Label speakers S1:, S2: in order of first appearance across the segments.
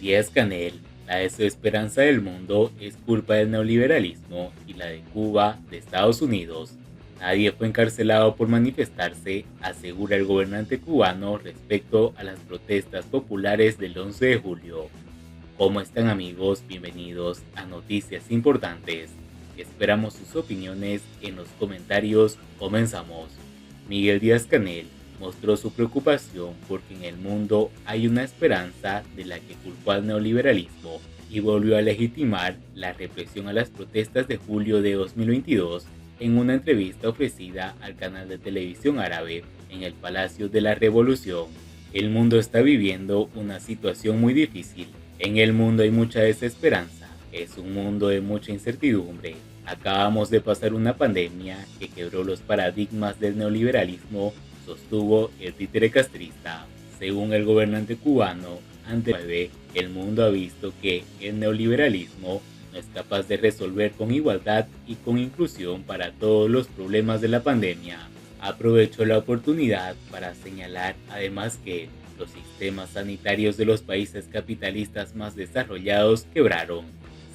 S1: Díaz-Canel, la desesperanza del mundo es culpa del neoliberalismo y la de Cuba, de Estados Unidos. Nadie fue encarcelado por manifestarse, asegura el gobernante cubano respecto a las protestas populares del 11 de julio. ¿Cómo están amigos? Bienvenidos a Noticias Importantes. Esperamos sus opiniones en los comentarios. Comenzamos. Miguel Díaz-Canel mostró su preocupación porque en el mundo hay una esperanza de la que culpó al neoliberalismo y volvió a legitimar la represión a las protestas de julio de 2022 en una entrevista ofrecida al canal de televisión árabe en el Palacio de la Revolución. El mundo está viviendo una situación muy difícil. En el mundo hay mucha desesperanza. Es un mundo de mucha incertidumbre. Acabamos de pasar una pandemia que quebró los paradigmas del neoliberalismo, sostuvo el títere castrista. Según el gobernante cubano, ante el mundo ha visto que el neoliberalismo no es capaz de resolver con igualdad y con inclusión para todos los problemas de la pandemia. Aprovechó la oportunidad para señalar además que los sistemas sanitarios de los países capitalistas más desarrollados quebraron.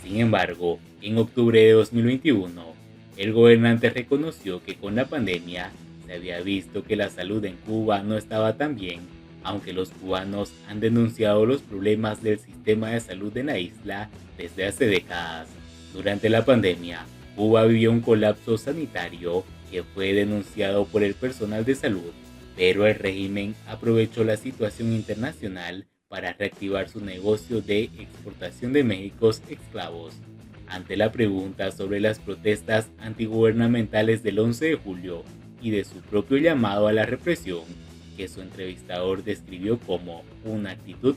S1: Sin embargo, en octubre de 2021, el gobernante reconoció que con la pandemia se había visto que la salud en Cuba no estaba tan bien, aunque los cubanos han denunciado los problemas del sistema de salud en la isla desde hace décadas. Durante la pandemia, Cuba vivió un colapso sanitario que fue denunciado por el personal de salud, pero el régimen aprovechó la situación internacional para reactivar su negocio de exportación de médicos esclavos. Ante la pregunta sobre las protestas antigubernamentales del 11 de julio y de su propio llamado a la represión, que su entrevistador describió como una actitud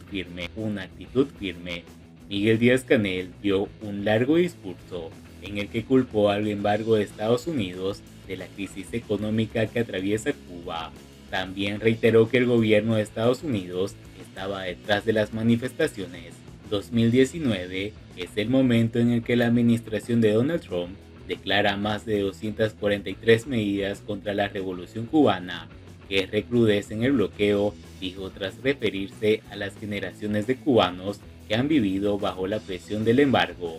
S1: firme, Miguel Díaz-Canel dio un largo discurso en el que culpó al embargo de Estados Unidos de la crisis económica que atraviesa Cuba. También reiteró que el gobierno de Estados Unidos estaba detrás de las manifestaciones. 2019 es el momento en el que la administración de Donald Trump declara más de 243 medidas contra la revolución cubana, que recrudecen el bloqueo, dijo tras referirse a las generaciones de cubanos que han vivido bajo la presión del embargo.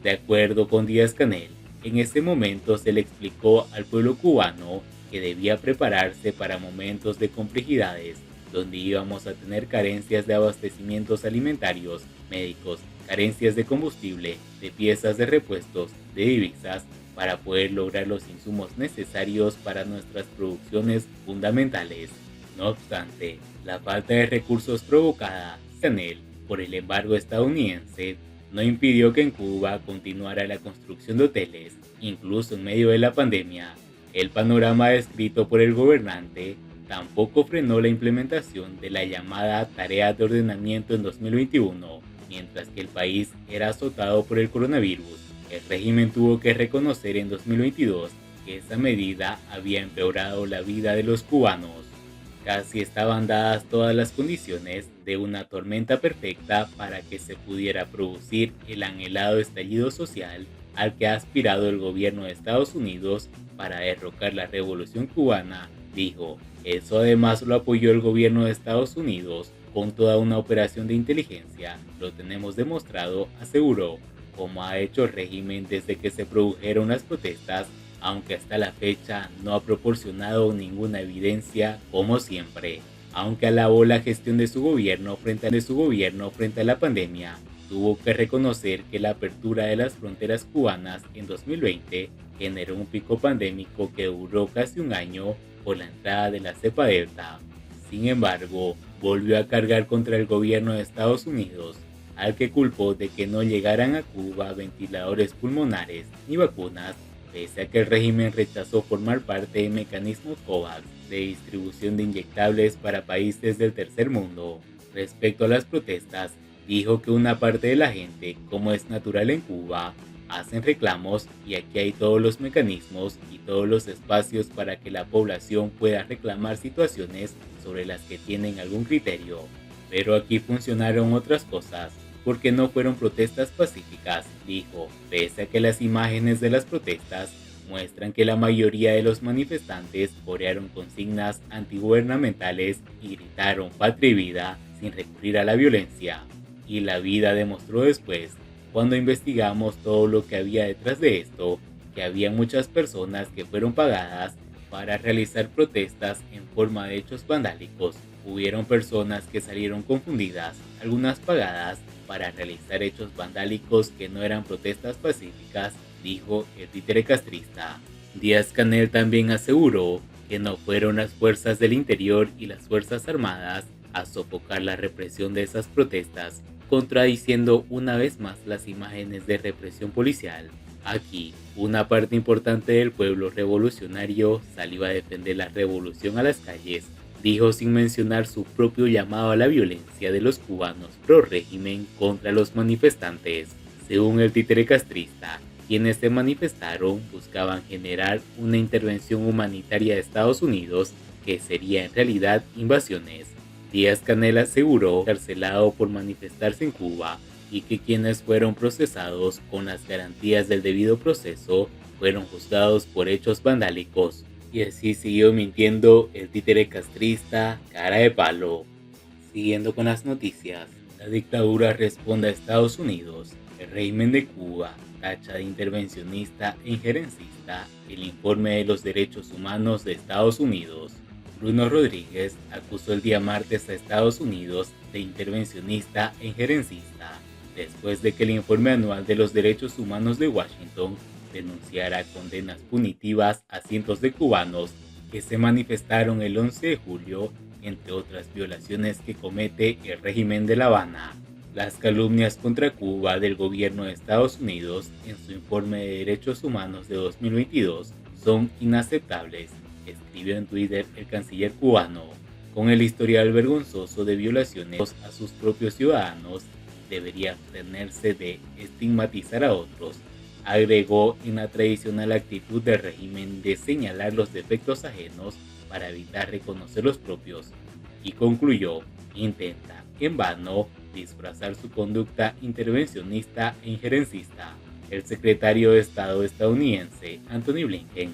S1: De acuerdo con Díaz-Canel, en ese momento se le explicó al pueblo cubano que debía prepararse para momentos de complejidades, donde íbamos a tener carencias de abastecimientos alimentarios, médicos, carencias de combustible, de piezas de repuestos, de divisas, para poder lograr los insumos necesarios para nuestras producciones fundamentales. No obstante, la falta de recursos provocada, Canel, por el embargo estadounidense, no impidió que en Cuba continuara la construcción de hoteles, incluso en medio de la pandemia. El panorama descrito por el gobernante tampoco frenó la implementación de la llamada Tarea de Ordenamiento en 2021, mientras que el país era azotado por el coronavirus. El régimen tuvo que reconocer en 2022 que esa medida había empeorado la vida de los cubanos. Casi estaban dadas todas las condiciones de una tormenta perfecta para que se pudiera producir el anhelado estallido social al que ha aspirado el gobierno de Estados Unidos para derrocar la revolución cubana, dijo. Eso además lo apoyó el gobierno de Estados Unidos con toda una operación de inteligencia, lo tenemos demostrado, aseguró, como ha hecho el régimen desde que se produjeron las protestas, aunque hasta la fecha no ha proporcionado ninguna evidencia, como siempre. Aunque alabó la gestión de su gobierno frente a la pandemia, tuvo que reconocer que la apertura de las fronteras cubanas en 2020 generó un pico pandémico que duró casi un año por la entrada de la cepa Delta. Sin embargo, volvió a cargar contra el gobierno de Estados Unidos, al que culpó de que no llegaran a Cuba ventiladores pulmonares ni vacunas, pese a que el régimen rechazó formar parte de mecanismos COVAX de distribución de inyectables para países del tercer mundo. Respecto a las protestas, dijo que una parte de la gente, como es natural en Cuba, hacen reclamos y aquí hay todos los mecanismos y todos los espacios para que la población pueda reclamar situaciones sobre las que tienen algún criterio. Pero aquí funcionaron otras cosas, porque no fueron protestas pacíficas, dijo, pese a que las imágenes de las protestas muestran que la mayoría de los manifestantes corearon consignas antigubernamentales y gritaron patria y vida sin recurrir a la violencia. Y la vida demostró después, cuando investigamos todo lo que había detrás de esto, que había muchas personas que fueron pagadas para realizar protestas en forma de hechos vandálicos. Hubieron personas que salieron confundidas, algunas pagadas para realizar hechos vandálicos que no eran protestas pacíficas, dijo el títere castrista. Díaz-Canel también aseguró que no fueron las fuerzas del interior y las fuerzas armadas a sofocar la represión de esas protestas, contradiciendo una vez más las imágenes de represión policial. Aquí, una parte importante del pueblo revolucionario salió a defender la revolución a las calles, dijo sin mencionar su propio llamado a la violencia de los cubanos pro régimen contra los manifestantes. Según el títere castrista, quienes se manifestaron buscaban generar una intervención humanitaria de Estados Unidos que sería en realidad invasiones. Díaz-Canel aseguró encarcelado por manifestarse en Cuba y que quienes fueron procesados con las garantías del debido proceso fueron juzgados por hechos vandálicos. Y así siguió mintiendo el títere castrista cara de palo. Siguiendo con las noticias, la dictadura responde a Estados Unidos. El régimen de Cuba tacha de intervencionista e injerencista el informe de los derechos humanos de Estados Unidos. Bruno Rodríguez acusó el día martes a Estados Unidos de intervencionista e injerencista, después de que el informe anual de los derechos humanos de Washington denunciara condenas punitivas a cientos de cubanos que se manifestaron el 11 de julio, entre otras violaciones que comete el régimen de La Habana. Las calumnias contra Cuba del gobierno de Estados Unidos en su informe de derechos humanos de 2022 son inaceptables, escribió en Twitter el canciller cubano. Con el historial vergonzoso de violaciones a sus propios ciudadanos, debería abstenerse de estigmatizar a otros, agregó en la tradicional actitud del régimen de señalar los defectos ajenos para evitar reconocer los propios, y concluyó, intenta, en vano, disfrazar su conducta intervencionista e injerencista. El secretario de Estado estadounidense, Anthony Blinken,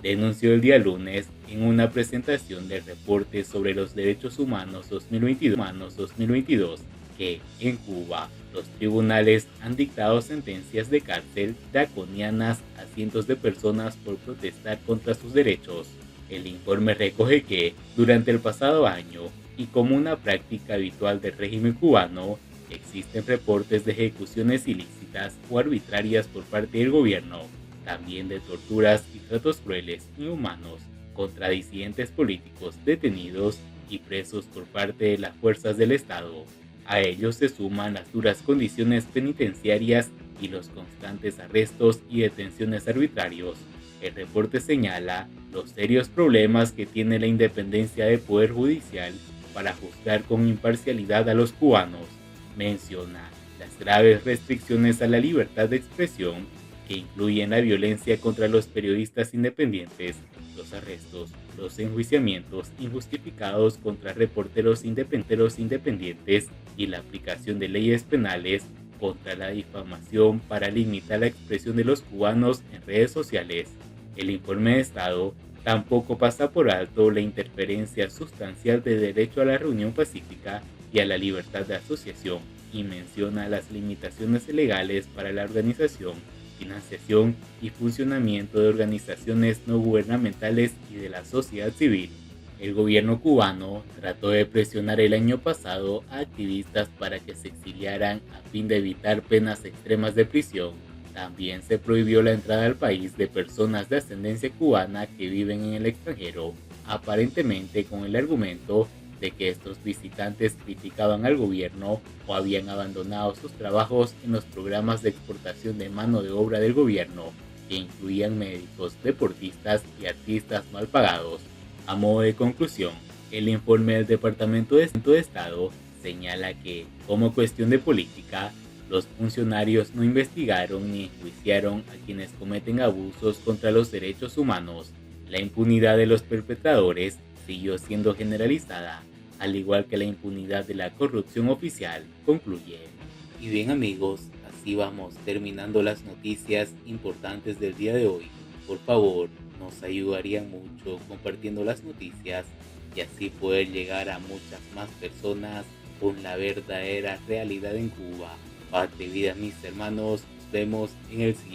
S1: denunció el día lunes en una presentación del reporte sobre los derechos humanos 2022 que, en Cuba, los tribunales han dictado sentencias de cárcel draconianas a cientos de personas por protestar contra sus derechos. El informe recoge que, durante el pasado año, y como una práctica habitual del régimen cubano, existen reportes de ejecuciones ilícitas o arbitrarias por parte del gobierno, también de torturas y tratos crueles e inhumanos contra disidentes políticos detenidos y presos por parte de las fuerzas del Estado. A ellos se suman las duras condiciones penitenciarias y los constantes arrestos y detenciones arbitrarios. El reporte señala los serios problemas que tiene la independencia del Poder Judicial para juzgar con imparcialidad a los cubanos. Menciona las graves restricciones a la libertad de expresión, que incluyen la violencia contra los periodistas independientes, los arrestos, los enjuiciamientos injustificados contra reporteros independientes y la aplicación de leyes penales contra la difamación para limitar la expresión de los cubanos en redes sociales. El informe de Estado tampoco pasa por alto la interferencia sustancial del derecho a la reunión pacífica y a la libertad de asociación, y menciona las limitaciones legales para la organización, financiación y funcionamiento de organizaciones no gubernamentales y de la sociedad civil. El gobierno cubano trató de presionar el año pasado a activistas para que se exiliaran a fin de evitar penas extremas de prisión. También se prohibió la entrada al país de personas de ascendencia cubana que viven en el extranjero, aparentemente con el argumento de que estos visitantes criticaban al gobierno o habían abandonado sus trabajos en los programas de exportación de mano de obra del gobierno, que incluían médicos, deportistas y artistas mal pagados. A modo de conclusión, el informe del Departamento de Estado señala que, como cuestión de política, los funcionarios no investigaron ni enjuiciaron a quienes cometen abusos contra los derechos humanos. La impunidad de los perpetradores siguió siendo generalizada, al igual que la impunidad de la corrupción oficial, concluye. Y bien amigos, así vamos terminando las noticias importantes del día de hoy. Por favor, nos ayudarían mucho compartiendo las noticias y así poder llegar a muchas más personas con la verdadera realidad en Cuba. Paz de vida, mis hermanos. Nos vemos en el siguiente.